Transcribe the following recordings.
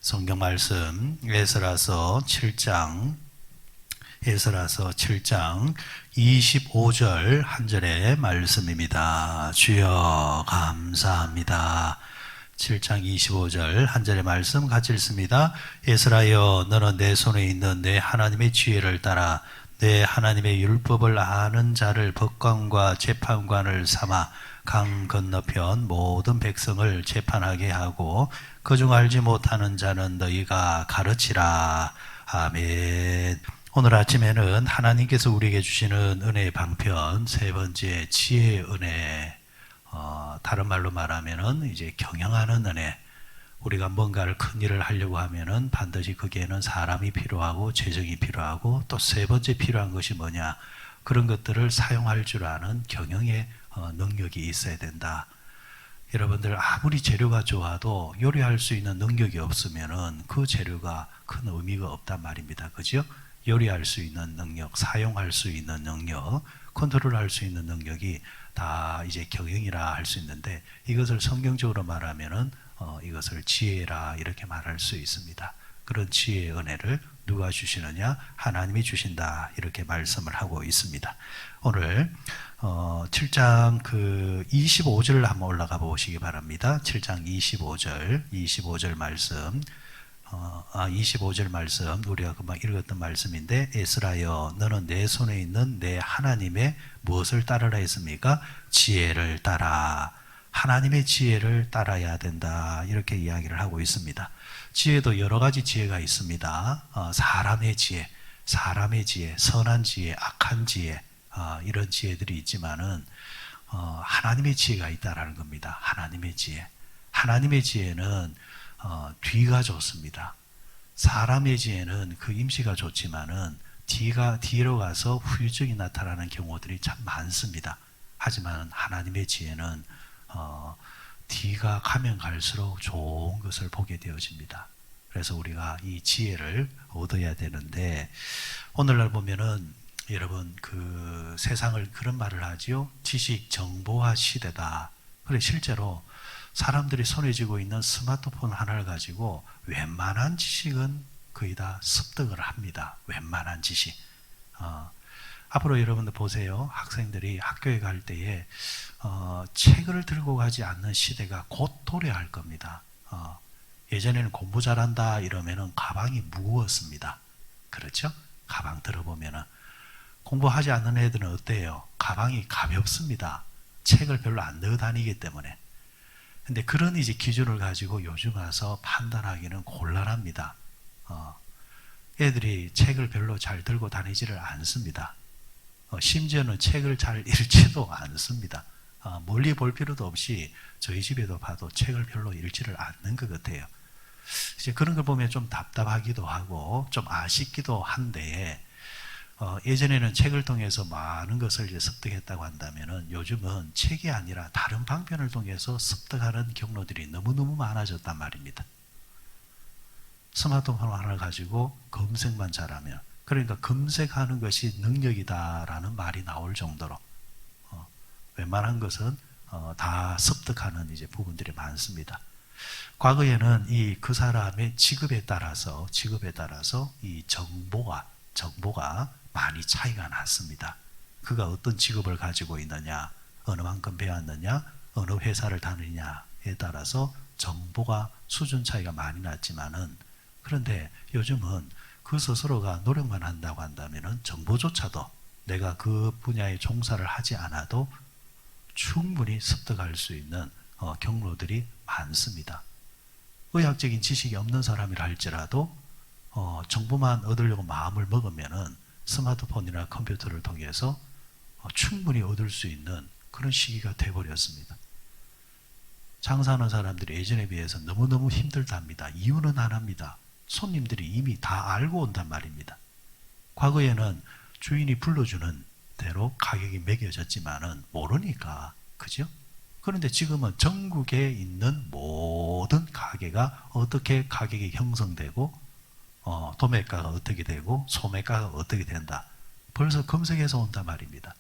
성경 말씀 에스라서 7장 25절 한 절의 말씀입니다. 주여 감사합니다. 7장 25절 한 절의 말씀 같이 읽습니다. 에스라여, 너는 내 손에 있는 내 하나님의 지혜를 따라 내 하나님의 율법을 아는 자를 법관과 재판관을 삼아 강 건너편 모든 백성을 재판하게 하고 그중 알지 못하는 자는 너희가 가르치라. 아멘. 오늘 아침에는 하나님께서 우리에게 주시는 은혜의 방편 세 번째 지혜의 은혜, 다른 말로 말하면은 이제 경영하는 은혜. 우리가 뭔가를 큰 일을 하려고 하면은 반드시 거기에는 사람이 필요하고 재정이 필요하고 또 세 번째 필요한 것이 뭐냐, 그런 것들을 사용할 줄 아는 경영의 능력이 있어야 된다. 여러분들 아무리 재료가 좋아도 요리할 수 있는 능력이 없으면은 그 재료가 큰 의미가 없단 말입니다. 그죠? 요리할 수 있는 능력, 사용할 수 있는 능력, 컨트롤할 수 있는 능력이 다 이제 경영이라 할 수 있는데, 이것을 성경적으로 말하면은 이것을 지혜라 이렇게 말할 수 있습니다. 그런 지혜의 은혜를 누가 주시느냐? 하나님이 주신다, 이렇게 말씀을 하고 있습니다. 오늘 7장 25절을 한번 올라가 보시기 바랍니다. 7장 25절 말씀. 25절 말씀, 우리가 금방 읽었던 말씀인데, 에스라여, 너는 내 손에 있는 내 하나님의 무엇을 따르라 했습니까? 지혜를 따라. 하나님의 지혜를 따라야 된다, 이렇게 이야기를 하고 있습니다. 지혜도 여러 가지 지혜가 있습니다. 사람의 지혜, 선한 지혜, 악한 지혜, 이런 지혜들이 있지만은 하나님의 지혜가 있다라는 겁니다. 하나님의 지혜는 뒤가 좋습니다. 사람의 지혜는 그 임시가 좋지만은 뒤로 가서 후유증이 나타나는 경우들이 참 많습니다. 하지만 하나님의 지혜는 뒤가 가면 갈수록 좋은 것을 보게 되어집니다. 그래서 우리가 이 지혜를 얻어야 되는데, 오늘날 보면은 여러분 그 세상을 그런 말을 하지요. 지식 정보화 시대다. 그래, 실제로 사람들이 손에 쥐고 있는 스마트폰 하나를 가지고 웬만한 지식은 거의 다 습득을 합니다. 웬만한 지식. 앞으로 여러분들 보세요. 학생들이 학교에 갈 때에 책을 들고 가지 않는 시대가 곧 도래할 겁니다. 예전에는 공부 잘한다 이러면은 가방이 무거웠습니다. 그렇죠? 가방 들어보면은 공부하지 않는 애들은 어때요? 가방이 가볍습니다. 책을 별로 안 넣어 다니기 때문에. 근데 그런 이제 기준을 가지고 요즘 와서 판단하기는 곤란합니다. 애들이 책을 별로 잘 들고 다니지를 않습니다. 심지어는 책을 잘 읽지도 않습니다. 멀리 볼 필요도 없이 저희 집에도 봐도 책을 별로 읽지를 않는 것 같아요. 이제 그런 걸 보면 좀 답답하기도 하고 좀 아쉽기도 한데, 예전에는 책을 통해서 많은 것을 이제 습득했다고 한다면은 요즘은 책이 아니라 다른 방편을 통해서 습득하는 경로들이 너무너무 많아졌단 말입니다. 스마트폰 하나를 가지고 검색만 잘하면, 그러니까 검색하는 것이 능력이다라는 말이 나올 정도로 웬만한 것은 다 습득하는 이제 부분들이 많습니다. 과거에는 그 사람의 직업에 따라서 이 정보가 많이 차이가 났습니다. 그가 어떤 직업을 가지고 있느냐, 어느 만큼 배웠느냐, 어느 회사를 다니느냐에 따라서 정보가 수준 차이가 많이 났지만은, 그런데 요즘은 그 스스로가 노력만 한다고 한다면은 정보조차도 내가 그 분야에 종사를 하지 않아도 충분히 습득할 수 있는 경로들이 많습니다. 의학적인 지식이 없는 사람이라 할지라도 정보만 얻으려고 마음을 먹으면은 스마트폰이나 컴퓨터를 통해서 충분히 얻을 수 있는 그런 시기가 돼버렸습니다. 장사하는 사람들이 예전에 비해서 너무너무 힘들답니다. 이유는 하나입니다. 손님들이 이미 다 알고 온단 말입니다. 과거에는 주인이 불러주는 대로 가격이 매겨졌지만은 모르니까, 그죠? 그런데 지금은 전국에 있는 모든 가게가 어떻게 가격이 형성되고 도매가가 어떻게 되고 소매가가 어떻게 된다, 벌써 검색해서 온단 말입니다.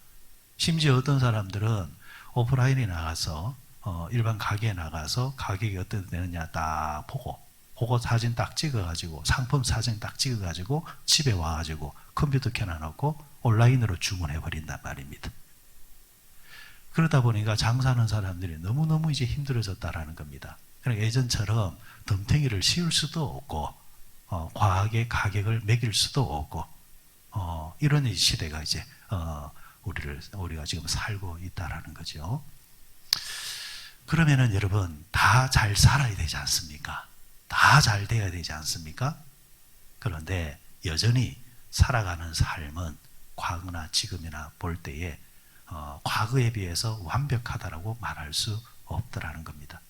심지어 어떤 사람들은 오프라인에 나가서 일반 가게에 나가서 가격이 어떻게 되느냐 딱 보고 그거 사진 딱 찍어가지고 상품 사진 딱 찍어가지고 집에 와가지고 컴퓨터 켜놔놓고 온라인으로 주문해버린단 말입니다. 그러다 보니까 장사하는 사람들이 너무너무 이제 힘들어졌다라는 겁니다. 그러니까 예전처럼 덤탱이를 씌울 수도 없고 과하게 가격을 매길 수도 없고 이런 시대가 이제 우리가 지금 살고 있다라는 거죠. 그러면은 여러분 다 잘 살아야 되지 않습니까? 다 잘 돼야 되지 않습니까? 그런데 여전히 살아가는 삶은 과거나 지금이나 볼 때에 과거에 비해서 완벽하다라고 말할 수 없더라는 겁니다.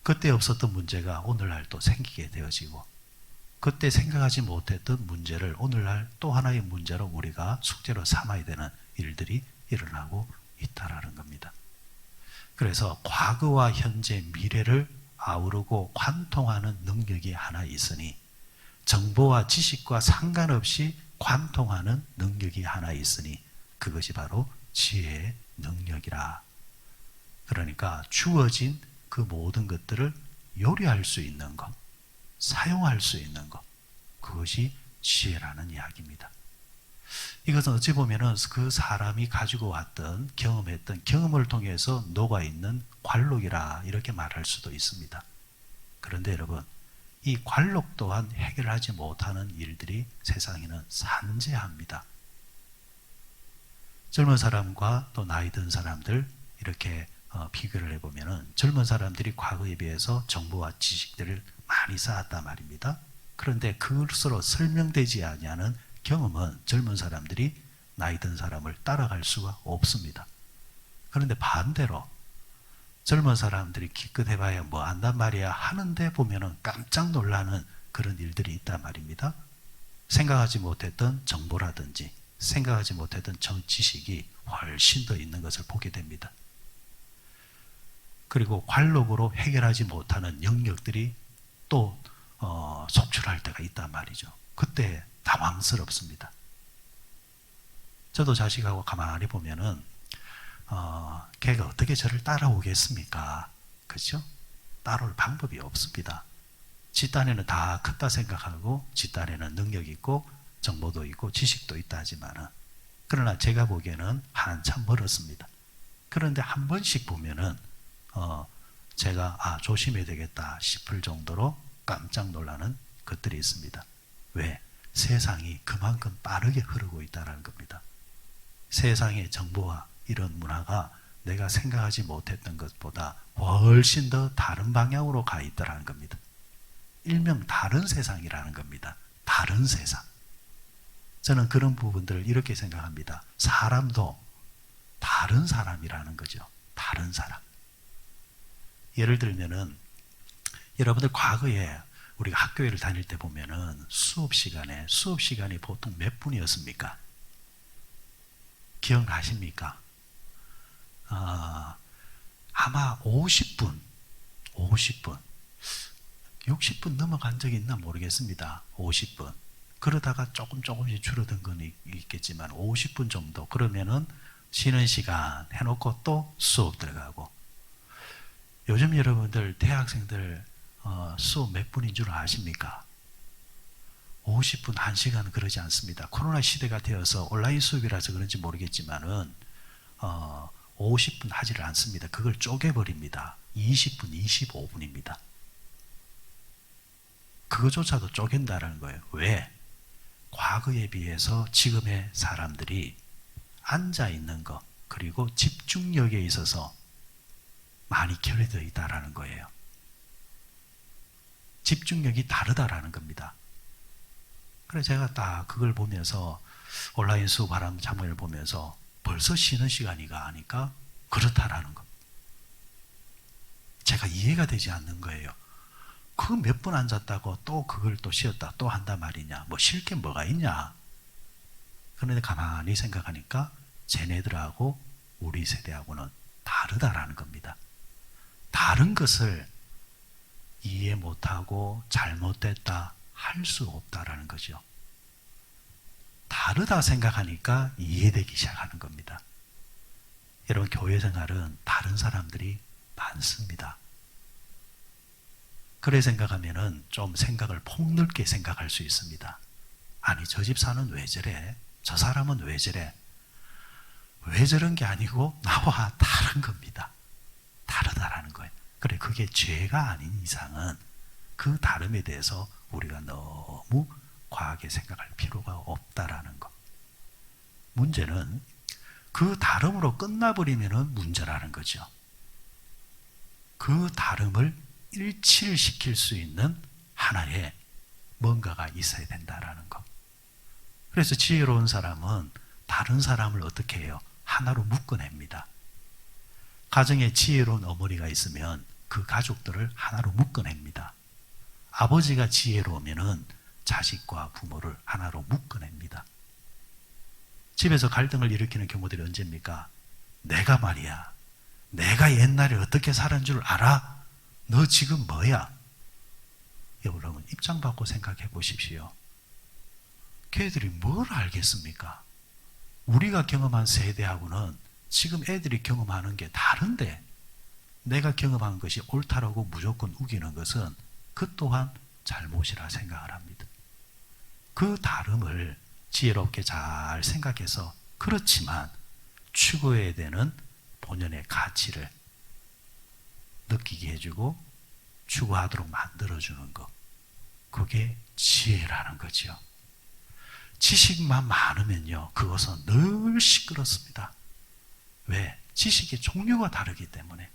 그때 없었던 문제가 오늘날 또 생기게 되어지고 그때 생각하지 못했던 문제를 오늘날 또 하나의 문제로 우리가 숙제로 삼아야 되는 일들이 일어나고 있다라는 겁니다. 그래서 과거와 현재, 미래를 아우르고 관통하는 능력이 하나 있으니 정보와 지식과 상관없이 관통하는 능력이 하나 있으니 그것이 바로 지혜의 능력이라. 그러니까 주어진 그 모든 것들을 요리할 수 있는 것, 사용할 수 있는 것, 그것이 지혜라는 이야기입니다. 이것은 어찌 보면은 그 사람이 가지고 왔던 경험했던 경험을 통해서 녹아있는 관록이라 이렇게 말할 수도 있습니다. 그런데 여러분, 이 관록 또한 해결하지 못하는 일들이 세상에는 산재합니다. 젊은 사람과 또 나이 든 사람들 이렇게 비교를 해보면은 젊은 사람들이 과거에 비해서 정보와 지식들을 많이 쌓았단 말입니다. 그런데 그것으로 설명되지 아니하는 경험은 젊은 사람들이 나이 든 사람을 따라갈 수가 없습니다. 그런데 반대로 젊은 사람들이 기껏 해봐야 뭐 안단 말이야 하는데 보면은 깜짝 놀라는 그런 일들이 있단 말입니다. 생각하지 못했던 정보라든지 생각하지 못했던 지식이 훨씬 더 있는 것을 보게 됩니다. 그리고 관록으로 해결하지 못하는 영역들이 또 속출할 때가 있단 말이죠. 그때 당황스럽습니다. 저도 자식하고 가만히 보면은 걔가 어떻게 저를 따라오겠습니까? 그렇죠? 따라올 방법이 없습니다. 지 딴에는 다 컸다 생각하고 지 딴에는 능력이 있고 정보도 있고 지식도 있다 하지만은 그러나 제가 보기에는 한참 멀었습니다. 그런데 한 번씩 보면은 제가 조심해야 되겠다 싶을 정도로 깜짝 놀라는 것들이 있습니다. 왜? 세상이 그만큼 빠르게 흐르고 있다는 겁니다. 세상의 정보와 이런 문화가 내가 생각하지 못했던 것보다 훨씬 더 다른 방향으로 가 있다는 겁니다. 일명 다른 세상이라는 겁니다. 다른 세상. 저는 그런 부분들을 이렇게 생각합니다. 사람도 다른 사람이라는 거죠. 다른 사람. 예를 들면은 여러분들 과거에 우리가 학교를 다닐 때 보면은 수업 시간이 보통 몇 분이었습니까? 기억나십니까? 아마 50분, 60분 넘어간 적이 있나 모르겠습니다. 50분. 그러다가 조금씩 줄어든 건 있겠지만 50분 정도. 그러면은 쉬는 시간 해놓고 또 수업 들어가고. 요즘 여러분들 대학생들 수업 몇 분인 줄 아십니까? 50분, 1시간 그러지 않습니다. 코로나 시대가 되어서 온라인 수업이라서 그런지 모르겠지만은 50분 하지를 않습니다. 그걸 쪼개버립니다. 20분, 25분입니다. 그거조차도 쪼갠다는 거예요. 왜? 과거에 비해서 지금의 사람들이 앉아있는 것 그리고 집중력에 있어서 많이 결여되어 있다는 거예요. 집중력이 다르다라는 겁니다. 그래서 제가 딱 그걸 보면서 온라인 수업하는 장면을 보면서 벌써 쉬는 시간이가 하니까 그렇다라는 것. 제가 이해가 되지 않는 거예요. 그 몇 분 앉았다고 또 그걸 또 쉬었다 또 한단 말이냐. 뭐 쉴 게 뭐가 있냐. 그런데 가만히 생각하니까 쟤네들하고 우리 세대하고는 다르다라는 겁니다. 다른 것을 이해 못하고 잘못됐다 할 수 없다라는 거죠. 다르다 생각하니까 이해되기 시작하는 겁니다. 여러분 교회 생활은 다른 사람들이 많습니다. 그래 생각하면은 좀 생각을 폭넓게 생각할 수 있습니다. 아니, 저 집사는 왜 저래? 저 사람은 왜 저래? 왜 저런 게 아니고 나와 다른 겁니다. 다르다라는 거예요. 그래, 그게 죄가 아닌 이상은 그 다름에 대해서 우리가 너무 과하게 생각할 필요가 없다라는 것. 문제는 그 다름으로 끝나버리면 문제라는 거죠. 그 다름을 일치를 시킬 수 있는 하나의 뭔가가 있어야 된다라는 것. 그래서 지혜로운 사람은 다른 사람을 어떻게 해요? 하나로 묶어냅니다. 가정에 지혜로운 어머니가 있으면 그 가족들을 하나로 묶어냅니다. 아버지가 지혜로우면 자식과 부모를 하나로 묶어냅니다. 집에서 갈등을 일으키는 경우들이 언제입니까? 내가 말이야, 내가 옛날에 어떻게 살은 줄 알아? 너 지금 뭐야? 여러분, 입장 바꿔 생각해 보십시오. 걔들이 뭘 알겠습니까? 우리가 경험한 세대하고는 지금 애들이 경험하는 게 다른데, 내가 경험한 것이 옳다라고 무조건 우기는 것은 그 또한 잘못이라 생각을 합니다. 그 다름을 지혜롭게 잘 생각해서, 그렇지만 추구해야 되는 본연의 가치를 느끼게 해주고 추구하도록 만들어주는 것, 그게 지혜라는 거죠. 지식만 많으면요, 그것은 늘 시끄럽습니다. 왜? 지식의 종류가 다르기 때문에.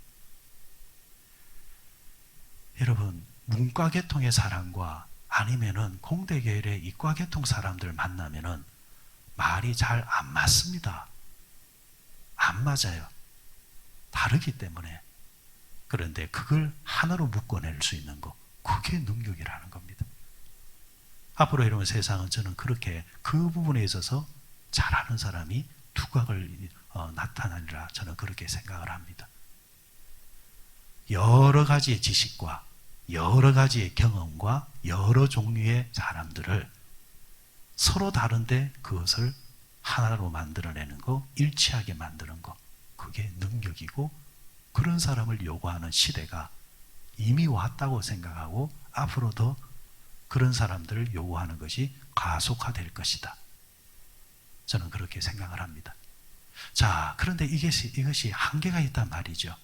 여러분, 문과계통의 사람과 아니면은 공대계열의 이과계통 사람들 만나면은 말이 잘 안 맞습니다. 안 맞아요. 다르기 때문에. 그런데 그걸 하나로 묶어낼 수 있는 것, 그게 능력이라는 겁니다. 앞으로 이러면 세상은 저는 그렇게 그 부분에 있어서 잘하는 사람이 두각을 나타나리라 저는 그렇게 생각을 합니다. 여러 가지의 지식과 여러 가지의 경험과 여러 종류의 사람들을 서로 다른데 그것을 하나로 만들어내는 거, 일치하게 만드는 거, 그게 능력이고, 그런 사람을 요구하는 시대가 이미 왔다고 생각하고 앞으로 더 그런 사람들을 요구하는 것이 가속화될 것이다. 저는 그렇게 생각을 합니다. 자, 그런데 이것이 한계가 있단 말이죠.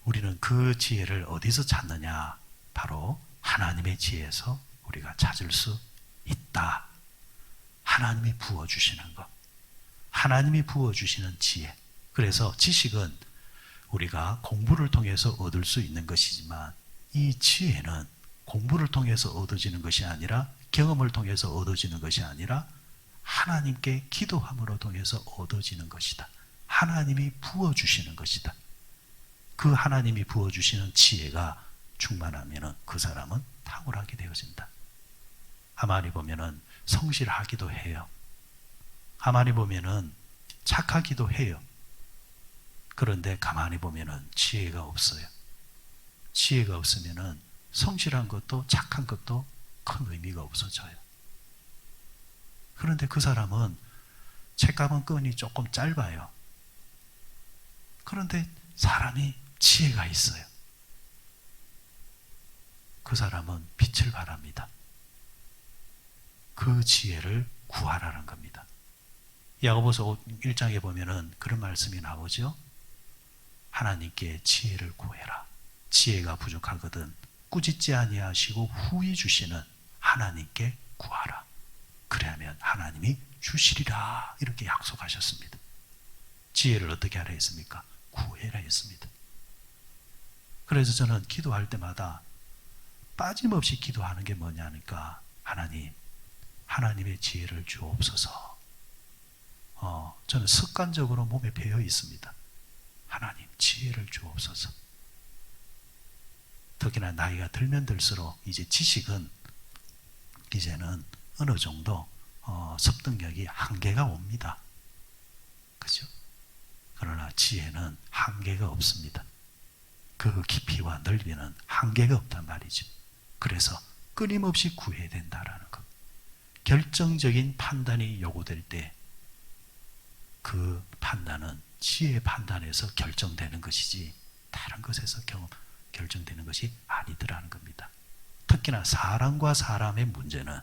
우리는 그 지혜를 어디서 찾느냐? 바로 하나님의 지혜에서 우리가 찾을 수 있다. 하나님이 부어주시는 것. 하나님이 부어주시는 지혜. 그래서 지식은 우리가 공부를 통해서 얻을 수 있는 것이지만, 이 지혜는 공부를 통해서 얻어지는 것이 아니라, 경험을 통해서 얻어지는 것이 아니라 하나님께 기도함으로 통해서 얻어지는 것이다. 하나님이 부어주시는 것이다. 그 하나님이 부어주시는 지혜가 충만하면 그 사람은 탁월하게 되어진다. 가만히 보면은 성실하기도 해요. 가만히 보면은 착하기도 해요. 그런데 가만히 보면은 지혜가 없어요. 지혜가 없으면은 성실한 것도 착한 것도 큰 의미가 없어져요. 그런데 그 사람은 책가방 끈이 조금 짧아요. 그런데 사람이 지혜가 있어요. 그 사람은 빛을 발합니다. 그 지혜를 구하라는 겁니다. 야고보서 1장에 보면은 그런 말씀이 나오죠. 하나님께 지혜를 구해라. 지혜가 부족하거든 꾸짖지 아니하시고 후히 주시는 하나님께 구하라. 그래야면 하나님이 주시리라. 이렇게 약속하셨습니다. 지혜를 어떻게 하라 했습니까? 구해라 했습니다. 그래서 저는 기도할 때마다 빠짐없이 기도하는 게 뭐냐니까, 하나님, 하나님의 지혜를 주옵소서. 저는 습관적으로 몸에 배어 있습니다. 하나님, 지혜를 주옵소서. 특히나 나이가 들면 들수록 이제 지식은 이제는 어느 정도 습득력이 한계가 옵니다. 그죠? 그러나 지혜는 한계가 없습니다. 그 깊이와 넓이는 한계가 없단 말이죠. 그래서 끊임없이 구해야 된다라는 것. 결정적인 판단이 요구될 때 그 판단은 지혜의 판단에서 결정되는 것이지 다른 것에서 결정되는 것이 아니더라는 겁니다. 특히나 사람과 사람의 문제는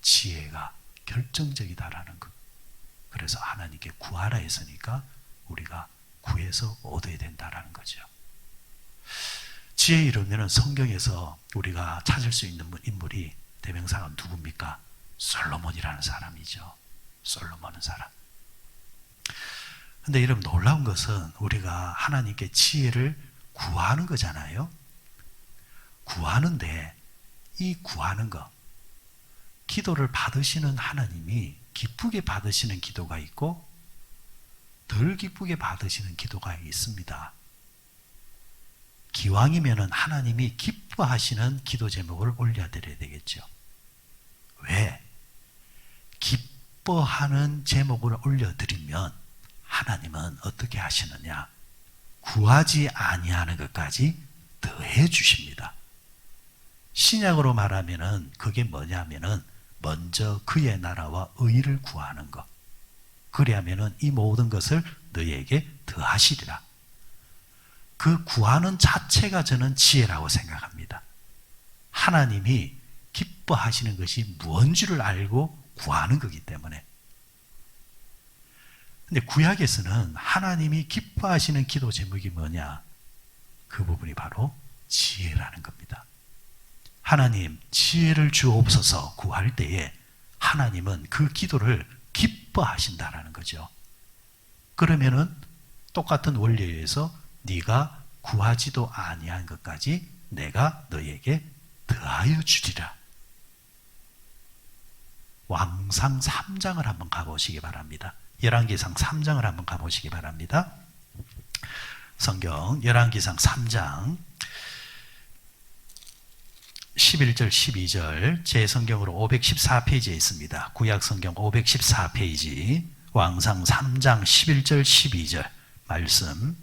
지혜가 결정적이다라는 것. 그래서 하나님께 구하라 했으니까 우리가 구해서 얻어야 된다라는 거죠. 지혜의 이름에는 성경에서 우리가 찾을 수 있는 인물이 대명사가 누굽니까? 솔로몬이라는 사람이죠. 솔로몬은 사람. 근데 여러분 놀라운 것은 우리가 하나님께 지혜를 구하는 거잖아요. 구하는데 이 구하는 거, 기도를 받으시는 하나님이 기쁘게 받으시는 기도가 있고 덜 기쁘게 받으시는 기도가 있습니다. 기왕이면은 하나님이 기뻐하시는 기도 제목을 올려드려야 되겠죠. 왜? 기뻐하는 제목을 올려드리면 하나님은 어떻게 하시느냐? 구하지 아니하는 것까지 더해 주십니다. 신약으로 말하면은 그게 뭐냐면은 먼저 그의 나라와 의를 구하는 것. 그래야면은 이 모든 것을 너희에게 더하시리라. 그 구하는 자체가 저는 지혜라고 생각합니다. 하나님이 기뻐하시는 것이 무언지를 알고 구하는 거기 때문에. 근데 구약에서는 하나님이 기뻐하시는 기도 제목이 뭐냐? 그 부분이 바로 지혜라는 겁니다. 하나님 지혜를 주옵소서 구할 때에 하나님은 그 기도를 기뻐하신다라는 거죠. 그러면은 똑같은 원리에 의해서 네가 구하지도 아니한 것까지 내가 너에게 더하여 주리라. 왕상 3장을 한번 가보시기 바랍니다. 열왕기상 3장을 한번 가보시기 바랍니다. 성경 열왕기상 3장 11절 12절 제 성경으로 514페이지에 있습니다. 구약 성경 514페이지 왕상 3장 11절 12절 말씀.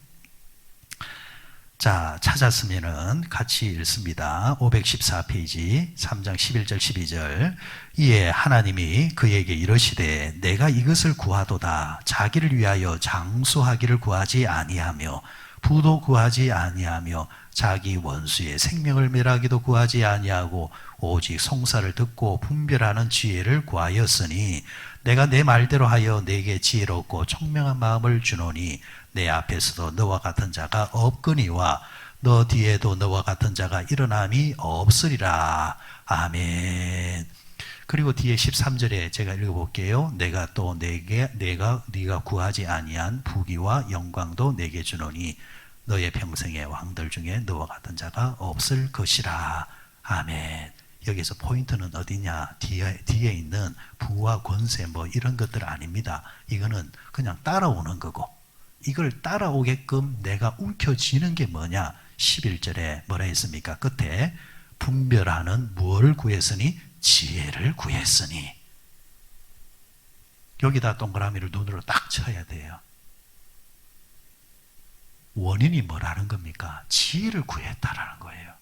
자, 찾았으면은 같이 읽습니다. 514페이지 3장 11절 12절. 이에 하나님이 그에게 이르시되 내가 이것을 구하도다. 자기를 위하여 장수하기를 구하지 아니하며 부도 구하지 아니하며 자기 원수의 생명을 멸하기도 구하지 아니하고 오직 송사를 듣고 분별하는 지혜를 구하였으니 내가 내 말대로 하여 내게 지혜롭고 총명한 마음을 주노니 내 앞에서도 너와 같은 자가 없거니와 너 뒤에도 너와 같은 자가 일어남이 없으리라. 아멘. 그리고 뒤에 13절에 제가 읽어볼게요. 내가 또 네가 구하지 아니한 부귀와 영광도 내게 주노니 너의 평생의 왕들 중에 너와 같은 자가 없을 것이라. 아멘. 여기서 포인트는 어디냐? 뒤에 있는 부와 권세 뭐 이런 것들 아닙니다. 이거는 그냥 따라오는 거고 이걸 따라오게끔 내가 움켜쥐는 게 뭐냐? 11절에 뭐라 했습니까? 끝에 분별하는 무엇을 구했으니? 지혜를 구했으니. 여기다 동그라미를 눈으로 딱 쳐야 돼요. 원인이 뭐라는 겁니까? 지혜를 구했다라는 거예요.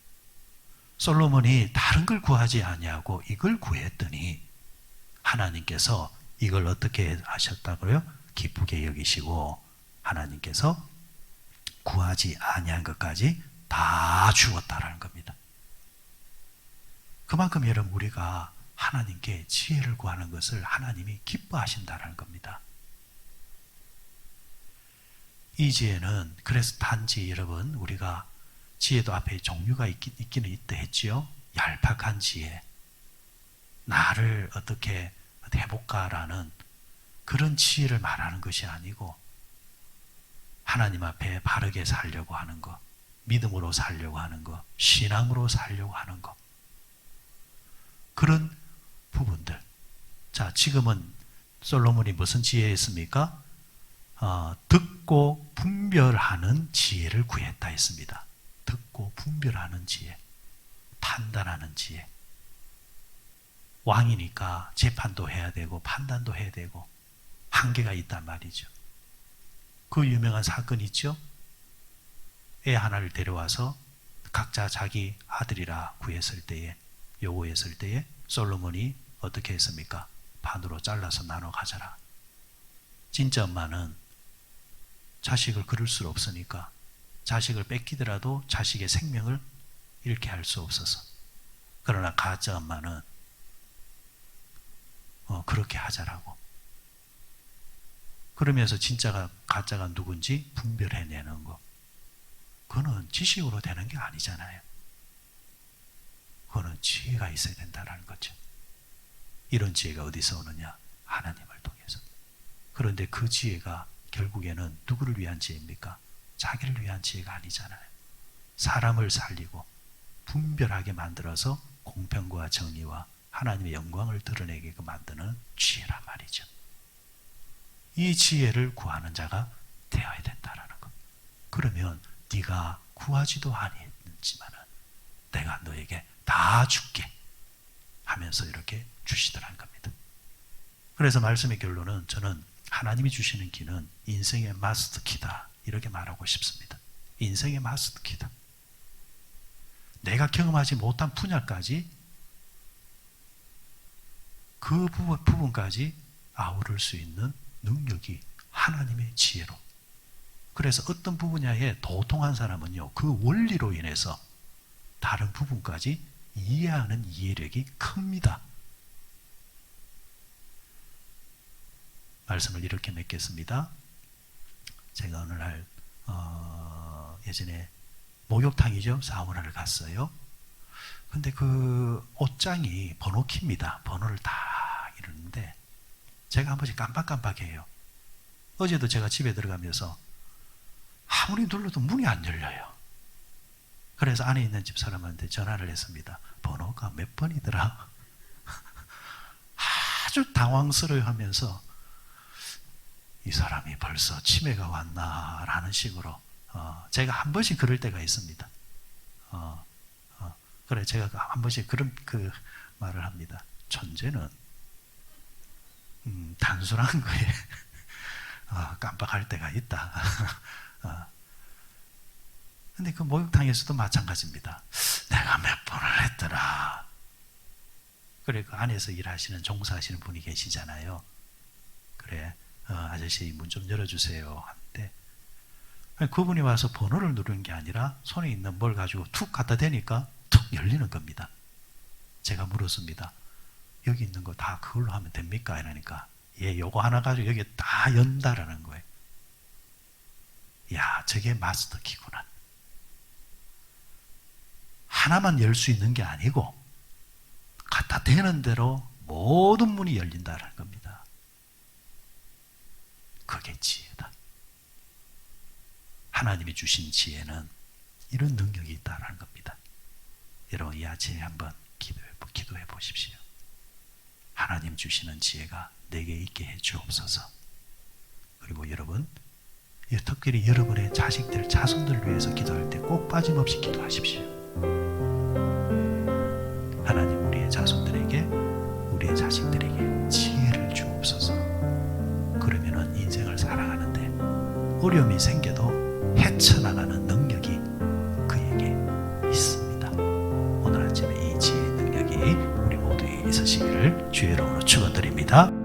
솔로몬이 다른 걸 구하지 아니하고 이걸 구했더니 하나님께서 이걸 어떻게 하셨다고요? 기쁘게 여기시고 하나님께서 구하지 아니한 것까지 다 주었다라는 겁니다. 그만큼 여러분 우리가 하나님께 지혜를 구하는 것을 하나님이 기뻐하신다라는 겁니다. 이 지혜는 그래서 단지 여러분 우리가 지혜도 앞에 종류가 있기는 있다 했지요. 얄팍한 지혜, 나를 어떻게 해볼까라는 그런 지혜를 말하는 것이 아니고 하나님 앞에 바르게 살려고 하는 것, 믿음으로 살려고 하는 것, 신앙으로 살려고 하는 것, 그런 부분들. 자, 지금은 솔로몬이 무슨 지혜였습니까? 듣고 분별하는 지혜를 구했다 했습니다. 듣고 분별하는 지혜, 판단하는 지혜. 왕이니까 재판도 해야 되고 판단도 해야 되고 한계가 있단 말이죠. 그 유명한 사건 있죠? 애 하나를 데려와서 각자 자기 아들이라 구했을 때에, 요구했을 때에 솔로몬이 어떻게 했습니까? 반으로 잘라서 나눠 가져라. 진짜 엄마는 자식을 그럴 수 없으니까 자식을 뺏기더라도 자식의 생명을 잃게 할 수 없어서. 그러나 가짜 엄마는 그렇게 하자라고. 그러면서 진짜가 가짜가 누군지 분별해내는 거. 그거는 지식으로 되는 게 아니잖아요. 그거는 지혜가 있어야 된다는 거죠. 이런 지혜가 어디서 오느냐? 하나님을 통해서. 그런데 그 지혜가 결국에는 누구를 위한 지혜입니까? 자기를 위한 지혜가 아니잖아요. 사람을 살리고 분별하게 만들어서 공평과 정의와 하나님의 영광을 드러내게 만드는 지혜란 말이죠. 이 지혜를 구하는 자가 되어야 된다는 것. 그러면 네가 구하지도 아니했지만 내가 너에게 다 줄게 하면서 이렇게 주시더란 겁니다. 그래서 말씀의 결론은 저는 하나님이 주시는 길은 인생의 마스터키다 이렇게 말하고 싶습니다. 인생의 마스터키다. 내가 경험하지 못한 분야까지 그 부분까지 아우를 수 있는 능력이 하나님의 지혜로. 그래서 어떤 분야에 도통한 사람은요, 그 원리로 인해서 다른 부분까지 이해하는 이해력이 큽니다. 말씀을 이렇게 맺겠습니다. 제가 어느 날 예전에 목욕탕이죠. 사우나를 갔어요. 근데 그 옷장이 번호키입니다. 번호를 다 이러는데 제가 한 번씩 깜빡깜빡해요. 어제도 제가 집에 들어가면서 아무리 눌러도 문이 안 열려요. 그래서 안에 있는 집 사람한테 전화를 했습니다. 번호가 몇 번이더라? 아주 당황스러워하면서 이 사람이 벌써 치매가 왔나라는 식으로 제가 한 번씩 그럴 때가 있습니다. 그래 제가 한 번씩 그런 그 말을 합니다. 존재는 단순한 거에 깜빡할 때가 있다. 근데 그 목욕탕에서도 마찬가지입니다. 내가 몇 번을 했더라. 그래 그 안에서 일하시는 종사하시는 분이 계시잖아요. 그래 아저씨 문 좀 열어주세요 하는데 그분이 와서 번호를 누르는 게 아니라 손에 있는 뭘 가지고 툭 갖다 대니까 툭 열리는 겁니다. 제가 물었습니다. 여기 있는 거 다 그걸로 하면 됩니까? 이러니까 예, 요거 하나 가지고 여기 다 연다라는 거예요. 야, 저게 마스터키구나. 하나만 열 수 있는 게 아니고 갖다 대는 대로 모든 문이 열린다는 겁니다. 그게 지혜다. 하나님이 주신 지혜는 이런 능력이 있다는 겁니다. 여러분 이 아침에 한번 기도해 보십시오. 하나님 주시는 지혜가 내게 있게 해 주옵소서. 그리고 여러분 특별히 여러분의 자식들, 자손들 위해서 기도할 때 꼭 빠짐없이 기도하십시오. 하나님 우리의 자손들에게, 우리의 자식들에게 지혜를 주옵소서. 그러면은 인생을 살아가는데 어려움이 생겨도 헤쳐나가는 능력이 그에게 있습니다. 오늘 아침에 이 지혜의 능력이 우리 모두에게 있으시기를 주의 이름으로 축원드립니다.